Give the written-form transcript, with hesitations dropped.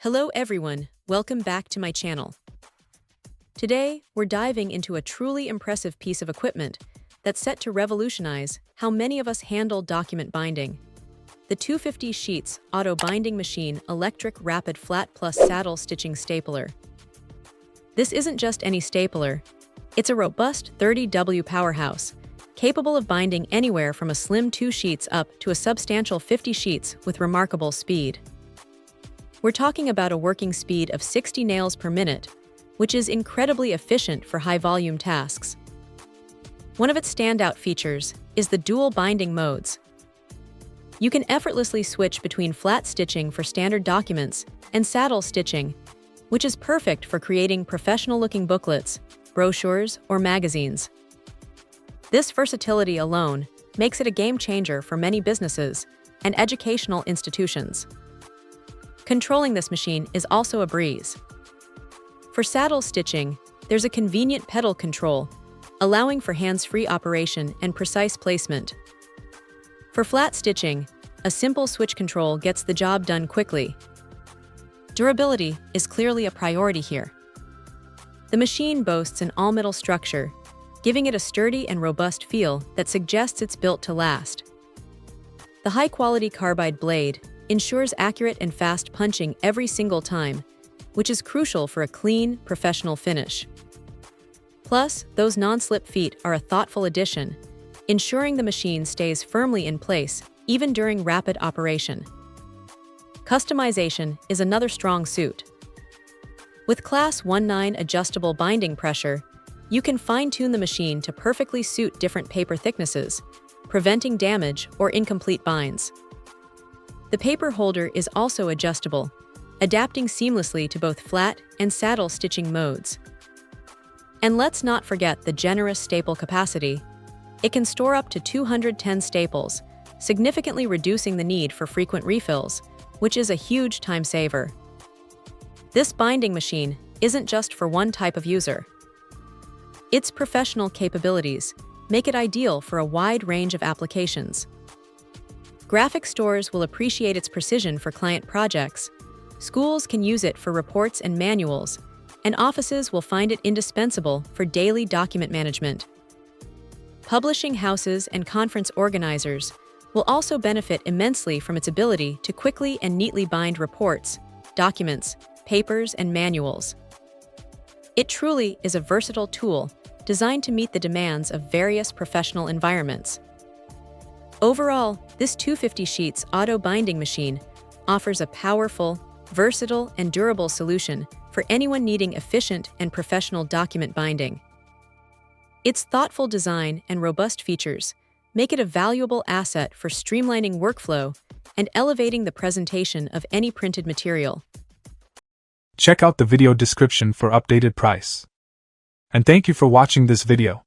Hello everyone, welcome back to my channel. Today, we're diving into a truly impressive piece of equipment that's set to revolutionize how many of us handle document binding. The 250 Sheets Auto Binding Machine Electric Rapid Flat Plus Saddle Stitching Stapler. This isn't just any stapler, it's a robust 30W powerhouse, capable of binding anywhere from a slim 2 sheets up to a substantial 50 sheets with remarkable speed. We're talking about a working speed of 60 nails per minute, which is incredibly efficient for high-volume tasks. One of its standout features is the dual binding modes. You can effortlessly switch between flat stitching for standard documents and saddle stitching, which is perfect for creating professional-looking booklets, brochures, or magazines. This versatility alone makes it a game-changer for many businesses and educational institutions. Controlling this machine is also a breeze. For saddle stitching, there's a convenient pedal control, allowing for hands-free operation and precise placement. For flat stitching, a simple switch control gets the job done quickly. Durability is clearly a priority here. The machine boasts an all-metal structure, giving it a sturdy and robust feel that suggests it's built to last. The high-quality carbide blade ensures accurate and fast punching every single time, which is crucial for a clean, professional finish. Plus, those non-slip feet are a thoughtful addition, ensuring the machine stays firmly in place even during rapid operation. Customization is another strong suit. With Class 19 adjustable binding pressure, you can fine-tune the machine to perfectly suit different paper thicknesses, preventing damage or incomplete binds. The paper holder is also adjustable, adapting seamlessly to both flat and saddle stitching modes. And let's not forget the generous staple capacity. It can store up to 210 staples, significantly reducing the need for frequent refills, which is a huge time saver. This binding machine isn't just for one type of user. Its professional capabilities make it ideal for a wide range of applications. Graphic stores will appreciate its precision for client projects, schools can use it for reports and manuals, and offices will find it indispensable for daily document management. Publishing houses and conference organizers will also benefit immensely from its ability to quickly and neatly bind reports, documents, papers, and manuals. It truly is a versatile tool designed to meet the demands of various professional environments. Overall, this 250 Sheets Auto Binding Machine offers a powerful, versatile, and durable solution for anyone needing efficient and professional document binding. Its thoughtful design and robust features make it a valuable asset for streamlining workflow and elevating the presentation of any printed material. Check out the video description for updated price. And thank you for watching this video.